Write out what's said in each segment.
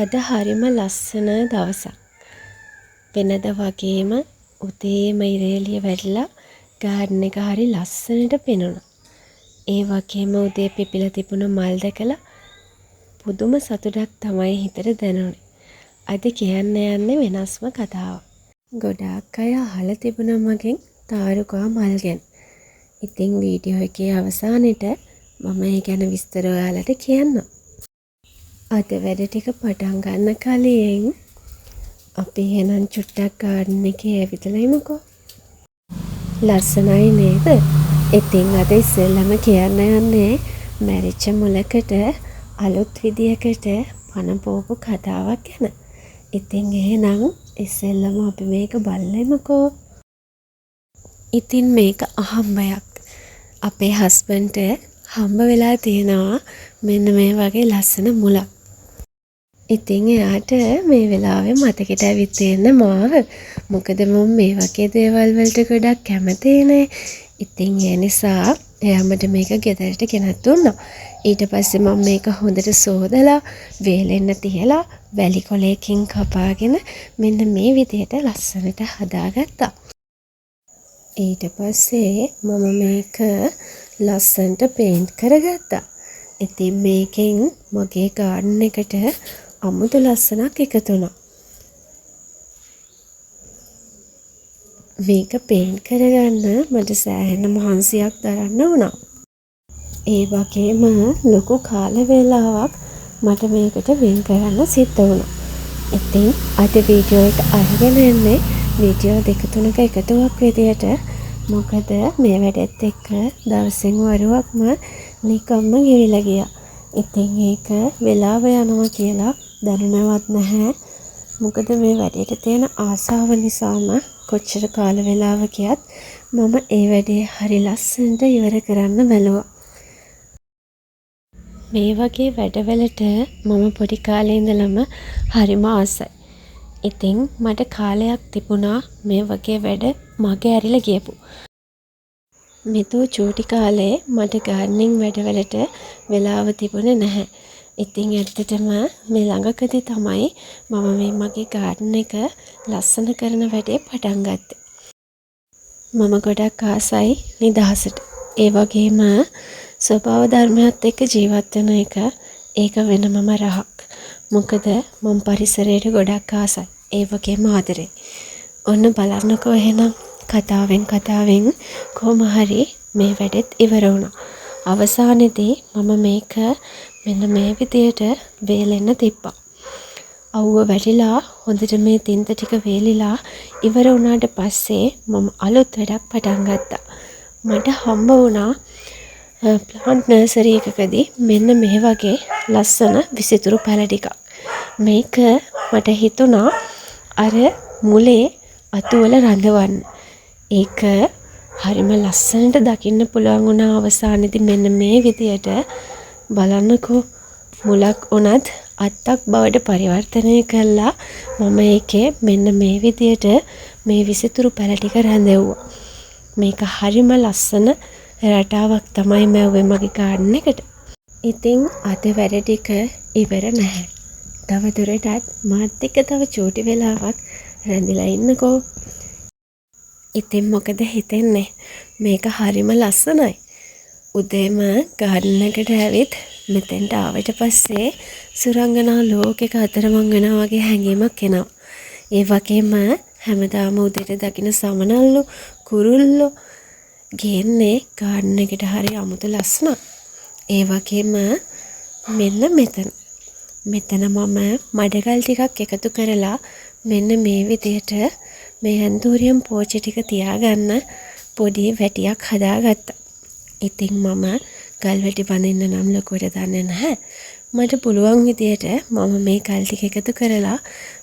අද හරිම ලස්සන දවසක්. වෙනද වගේම උදේම ඉරේලිය වැටිලා ගාඩන් එක හරි ලස්සනට පෙනුණා. ඒ වගේම උදේ පිපිලා තිබුණ මල් දැකලා පුදුම සතුටක් තමයි හිතට දැනුනේ. අද කියන්න යන්නේ වෙනස්ම කතාවක්. ගොඩාක් අය අහලා තිබුණා මගෙන් තාරුකා මල් ගැන. ඉතින් වීඩියෝ එකේ අවසානෙට මම ඒ ගැන විස්තර ඔයාලට කියන්නම්. අද වැඩ ටික පටන් ගන්න කලින් අපි එහෙනම් චුට්ටක් ගාඩන් එකේ ඇවිදලා ඉමුකෝ. ලස්සනයි නේද? ඉතින් අද ඉස්සෙල්ලම කියන්න යන්නේ මැරිච්ච මුලකට අලුත් විදියකට පණ පොවපු කතාවක් ගැන. ඉතින් එහෙනම් ඉස්සෙල්ලම අපි මේක බලමුකෝ. ඉතින් මේක අහම්බයක්. අපේ හස්බන්ඩ්ට හම්බ වෙලා තියෙනවා මෙන්න මේ වගේ ලස්සන මුලක්. ඉතින් එයාට මේ වෙලාවේ මතකෙට ඇවිත් තියෙන මාව. මොකද මම මේ වගේ දේවල් වලට ගොඩක් කැමතිනේ. ඉතින් ඒ නිසා එයා මට මේක ගෙදරට ගෙනත් දුන්නා. ඊට පස්සේ මම මේක හොඳට සෝදලා වේලෙන්න තියලා වැලි කොලයකින් කපාගෙන මෙන්න මේ විදිහට ලස්සනට හදාගත්තා. ඊට පස්සේ මම මේක ලස්සනට පේන්ට් කරගත්තා. ඉතින් මේකෙන් මගේ ගාඩන් එකට අමුතු ලස්සනක් එකතු වුණා. මේක පේන්ට් කරගන්න මට සෑහෙන මහන්සියක් දරන්න වුණා. ඒ වගේම ලොකු කාල වේලාවක් මට මේකට වෙන් කරන්න සිද්ධ වුණා. ඉතින් අද වීඩියෝ එක අරගෙන එන්නේ වීඩියෝ දෙක තුනක එකතුවක් විදියට. මොකද මේ වැඩෙත් එක්ක දවසෙන් වරුවක්ම නිකම්ම ගෙවිලා ගියා. ඉතින් ඒක වෙලාව යනවා කියලා දැනුණවත් නැහැ. මොකද මේ වැඩේට තියෙන ආසාව නිසාම කොච්චර කාල වේලාව ගියත් මම ඒ වැඩේ හරි ලස්සනට ඉවර කරන්න බැලුවා. මේ වගේ වැඩවලට මම පොඩි කාලේ ඉඳලම හරිම ආසයි. ඉතින් මට කාලයක් තිබුණා මේ වගේ වැඩ මගේ ඇරිලා ගියපු. මෙතෝ චූටි කාලේ මට ගාඩනින් වැඩවලට වෙලාව තිබුණේ නැහැ. ඉතින් ඇත්තටම මේ ළඟකදී තමයි මම මේ මගේ ගාඩන් එක ලස්සන කරන වැඩේ පටන් ගත්තේ. මම ගොඩක් ආසයි නිදහසට. ඒ වගේම ස්වභාව ධර්මයත් එක්ක ජීවත් වෙන එක ඒක වෙනමම රහක්. මොකද මම පරිසරයට ගොඩක් ආසයි. ඒ වගේම ආදරේ. ඔන්න බලන්නකෝ එහෙනම් කතාවෙන් කොහොම හරි මේ වැඩෙත් ඉවර වුණා. අවසානයේදී මම මේක මෙන්න මේ විදියට වේලෙන්න තිබ්බා. අවුව වැටිලා හොඳට මේ තින්ත ටික වේලිලා ඉවර වුණාට පස්සේ මම අලුත් වැඩක් පටන් ගත්තා. මට හම්බ වුණා ප්ලාන්ට් නර්සරි එකකදී මෙන්න මේ වගේ ලස්සන විසිතුරු පැල ටිකක්. මේක මට හිතුණා අර මුලේ අතුවල රඳවන්න. ඒක හරිම ලස්සනට දකින්න පුළුවන් වුණා අවසානයේදී මෙන්න මේ විදියට. බලන්නකෝ මුලක් උනත් අත්තක් බවට පරිවර්තනය කළා. මම ඒකේ මෙන්න මේ විදියට මේ විසිතුරු පැල ටික රැඳෙව්වා. මේක හරිම ලස්සන රටාවක් තමයි මැව්වේ මගේ ගාඩන් එකට. ඉතින් අද වැඩ ටික ඉවර නැහැ. තව දුරටත් මාත් එක්ක තව චූටි වෙලාවක් රැඳිලා ඉන්නකෝ. ඉතින් මොකද හිතෙන්නේ? මේක හරිම ලස්සනයි. උදේම ගාඩන් එකට ඇවිත් මෙතෙන්ට ආවට පස්සේ සුරංගනා ලෝකෙක අතරමං වෙනවා වගේ හැඟීමක් එනවා. ඒ වගේම හැමදාම උදේට දකින්න සමනල්ලු කුරුල්ලෝ ගේන්නේ ගාඩන් එකට හරි අමුතු ලස්සනක්. ඒ වගේම මෙන්න මෙතන මම මඩගල් ටිකක් එකතු කරලා මෙන්න මේ විදියට මේ ඇන්තූරියම් පෝච්චි ටික තියාගන්න පොඩි වැටියක් හදාගත්තා. ඉතින් මම ගල් වැටි බඳින්න නම් ලොකුවට දන්නේ නැහැ. මට පුළුවන් විදියට මම මේ ගල් ටික එකතු කරලා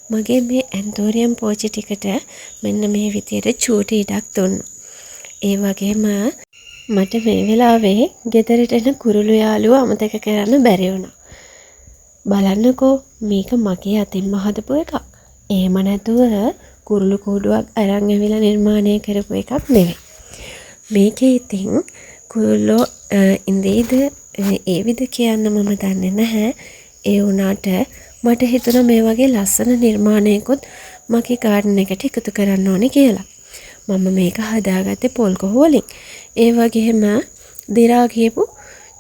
මගේ මේ ඇන්තෝරියම් පෝච්චි ටිකට මෙන්න මේ විදියට චූටි ඉඩක් දුන්නා. ඒ වගේම මට මේ වෙලාවේ ගෙදරට එන කුරුළු යාළුවෝ අමතක කරන්න බැරි වුණා. බලන්නකෝ මේක මගේ අතින්ම හදපු එකක්. එහෙම නැතුව කුරුළු කූඩුවක් අරන් ඇවිල්ලා නිර්මාණය කරපු එකක් නෙවෙයි. මේකේ ඉතින් කුරුල්ලෝ ඉඳීද ඒ විදිහ කියන්න මම දන්නේ නැහැ. ඒ වුණාට මට හිතුණා මේ වගේ ලස්සන නිර්මාණයකුත් මගේ ගාඩන් එකට එකතු කරන්න ඕනේ කියලා. මම මේක හදාගත්තේ පොල් කොහු වලින්. ඒ වගේම දිරා ගියපු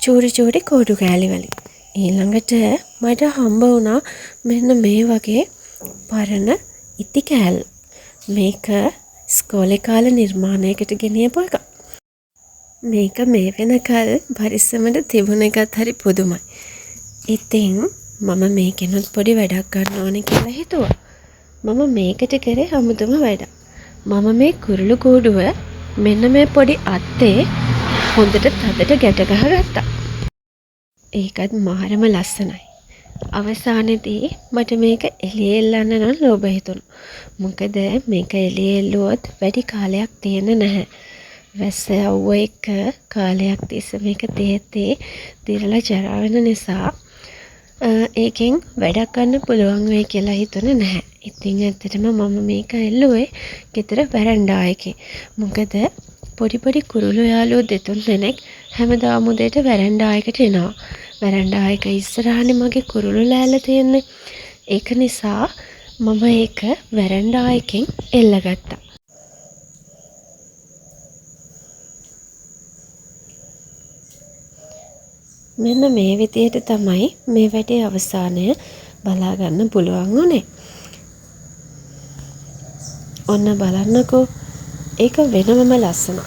චූරි චූරි කෝඩු කෑලි වලින්. ඊළඟට මට හම්බ වුණා මෙන්න මේ වගේ පරණ ඉති කෑල්ල. මේක ස්කෝලේ කාලේ නිර්මාණයකට ගෙනියපු එක. මේක මේ වෙනකල් පරිස්සමට තිබුණ එකත් හරි පුදුමයි. ඉතින් මම මේකෙනුත් පොඩි වැඩක් ගන්න ඕනේ කියලා හිතුවා. මම මේකට කරේ අමුතුම වැඩක්. මම මේ කුරුළු කූඩුව මෙන්න මේ පොඩි අත්තේ හොඳට තදට ගැට ගහගත්තා. ඒකත් මාරම ලස්සනයි. අවසානයේදී මට මේක එළියේ එල්ලන්න නම් ලෝභ හිතුණා. මොකද මේක එළියේ එල්ලුවොත් වැඩි කාලයක් තියෙන්නේ නැහැ. වැස්ස යවුව එක කාලයක් තිස්සේ මේක තේත්තේ දිරලා ජරා වෙන නිසා ඒකෙන් වැඩක් ගන්න පුළුවන් වෙයි කියලා හිතුනේ නැහැ. ඉතින් ඇත්තටම මම මේක එල්ලුවේ ගෙදර වැරන්ඩා එකේ. මොකද පොඩි පොඩි කුරුළු යාළුවෝ දෙතුන් දෙනෙක් හැමදාම උදේට වැරන්ඩා එකට එනවා. වැරන්ඩා එක ඉස්සරහනේ මගේ කුරුළු ලෑල්ල තියෙන්නේ. ඒක නිසා මම ඒක වැරන්ඩා එකෙන් එල්ලගත්තා. මෙන්න මේ විදිහට තමයි මේ වැඩේ අවසානය බලා ගන්න පුළුවන් උනේ. ඔන්න බලන්නකෝ, ඒක වෙනමම ලස්සනයි.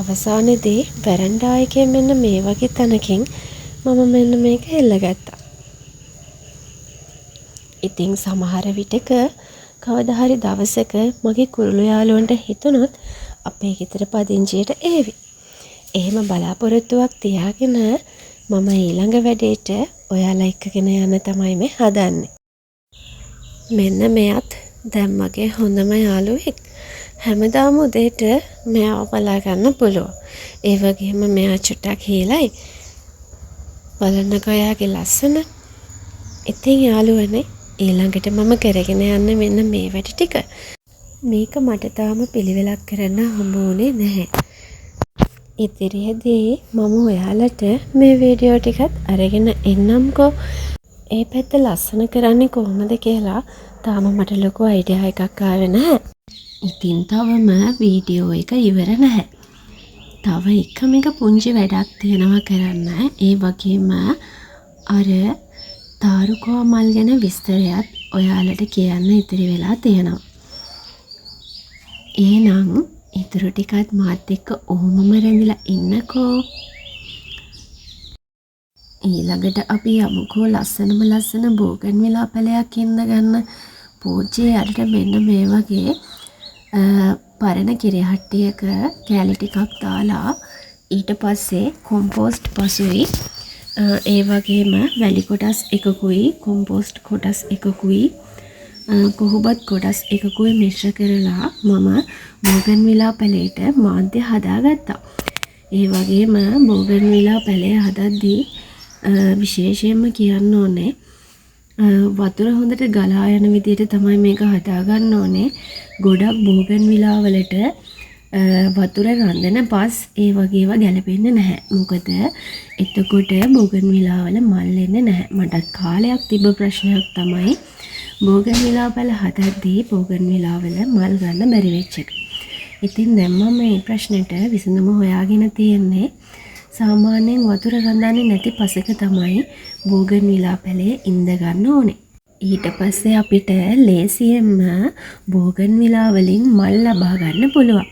අවසානයේදී වැරන්ඩා එකේ මෙන්න මේ වගේ තැනකින් මම මෙන්න මේක එල්ලගත්තා. ඉතින් සමහර විටක කවදා හරි දවසක මගේ කුරුළු යාළුවන්ට හිතුනොත් අපේ ගෙදර පදිංචියට ඒවි. එහෙම බලාපොරොත්තුවක් තියාගෙන මම ඊළඟ වැඩේට ඔයාලා එක්කගෙන යන්න තමයි මේ හදන්නේ. මෙන්න මෙයත් දැන් මගේ හොඳම යාළුවෙක්. හැමදාම උදේට මෙයාව බලා ගන්න පුළුවන්. ඒ වගේම මෙයා චුට්ටක් හීලයි. බලන්නකෝ එයාගේ ලස්සන. ඉතින් යාළුවනේ, ඊළඟට මම කරගෙන යන්න මෙන්න මේ වැඩ ටික. මේක මට තාම පිළිවෙලක් කරන්න හම්බ වුණේ නැහැ. ඉතිරියේදී මම ඔයාලට මේ වීඩියෝ ටිකත් අරගෙන එන්නම්කෝ. ඒ පැත්ත ලස්සන කරන්නේ කොහොමද කියලා තාම මට ලොකු අයිඩියා එකක් ආවේ නැහැ. ඉතින් තවම වීඩියෝ එක ඉවර නැහැ. තව එක පුංචි වැඩක් තියෙනවා කරන්න. ඒ වගේම අර තාරුකෝ මල් ගැන විස්තරයත් ඔයාලට කියන්න ඉතිරි වෙලා තියෙනවා. එහෙනම් ඉතුරු ටිකත් මාත් එක්ක ඔහොමම රැඳිලා ඉන්නකෝ. ඊළඟට අපි යමුකෝ ලස්සනම ලස්සන බෝගන්විලා පැලයක් ඉන්න ගන්න. පූජ්‍ය යට මෙන්න මේ වගේ පරණ කිරිහට්ටියක කෑලි ටිකක් දාලා ඊට පස්සේ කොම්පෝස්ට් පසුයි ඒ වගේම වැලි කොටස් එකකුයි කොම්පෝස්ට් කොටස් එකකුයි කොහොබත් කොටස් එකකුයි මිශ්‍ර කරලා මම බෝගන්විලා පැලේට මාධ්‍ය හදාගත්තා. ඒ වගේම බෝගන්විලා පැලේ හදද්දී විශේෂයෙන්ම කියන්න ඕනේ වතුර හොඳට ගලා යන විදිහට තමයි මේක හදාගන්න ඕනේ. ගොඩක් බෝගන්විලා වලට වතුර රඳන පස් ඒ වගේ ඒවා ගැලපෙන්නේ නැහැ. මොකද එතකොට බෝගන්විලා වල මල් එන්නේ නැහැ. මටත් කාලයක් තිබ්බ ප්‍රශ්නයක් තමයි බෝගන්විලා පැල හදද්දී බෝගන්විලා වල මල් ගන්න බැරි වෙච්ච එක. ඉතින් දැන් මම මේ ප්‍රශ්නෙට විසඳුම හොයාගෙන තියෙන්නේ. සාමාන්‍යයෙන් වතුර රඳන්නේ නැති පසක තමයි බෝගන්විලා පැලේ ඉඳ ගන්න ඕනේ. ඊට පස්සේ අපිට ලේසියෙන්ම බෝගන්විලා වලින් මල් ලබා ගන්න පුළුවන්.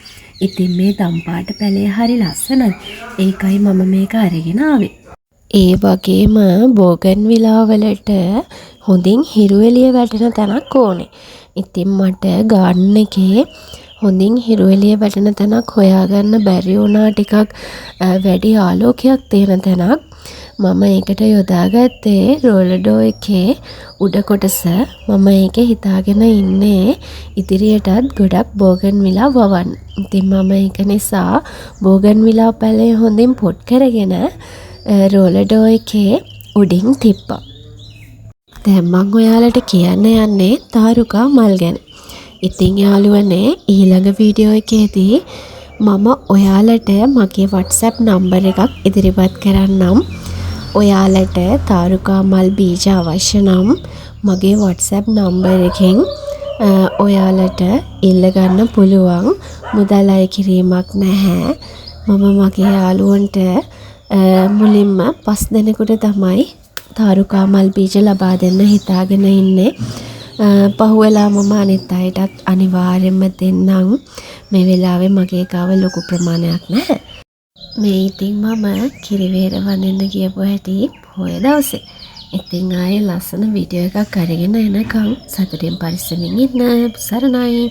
ඉතින් මේ තම්පාට පැලේ හරි ලස්සනයි. ඒකයි මම මේක අරගෙන ආවේ. ඒ වගේම බෝගන්විලා වලට හොඳින් හිරු එළිය වැටෙන තැනක් ඕනේ. ඉතින් මට ගාඩන් එකේ හොඳින් හිරු එළිය වැටෙන තැනක් හොයාගන්න බැරි වුණා. ටිකක් වැඩි ආලෝකයක් තියෙන තැනක්. මම ඒකට යොදාගත්තේ රෝලඩෝ එකේ උඩ කොටස. මම ඒකේ හිතාගෙන ඉන්නේ ඉදිරියටත් ගොඩක් බෝගන්විලා වවන්න. ඉතින් මම ඒක නිසා බෝගන්විලා පැලේ හොඳින් පොට් කරගෙන රෝලඩෝ එකේ උඩින් තිබ්බා. දැන් මම ඔයාලට කියන්න යන්නේ තාරුකා මල් ගැන. ඉතින් යාළුවනේ, ඊළඟ වීඩියෝ එකේදී මම ඔයාලට මගේ WhatsApp නම්බර් එකක් ඉදිරිපත් කරන්නම්. ඔයාලට තාරුකා මල් බීජ අවශ්‍ය නම් මගේ WhatsApp නම්බර් එකෙන් ඔයාලට ඉල්ලගන්න පුළුවන්. මුදල් අය කිරීමක් නැහැ. මම මගේ යාළුවන්ට මුලින්ම 5 දෙනෙකුට තමයි තාරුකා මල් බීජ ලබා දෙන්න හිතාගෙන ඉන්නේ. පහුවෙලා මම අනිත් අයටත් අනිවාර්යෙන්ම දෙන්නම්. මේ වෙලාවේ මගේ ගාව ලොකු ප්‍රමාණයක් නැහැ. මේ ඉතින් මම කිරිවේර වඳින්න ගියපු හැටි පොය දවසේ. ඉතින් ආයේ ලස්සන වීඩියෝ එකක් අරගෙන එනකම් සතුටින් පරිස්සමින් ඉන්න. සරණයි.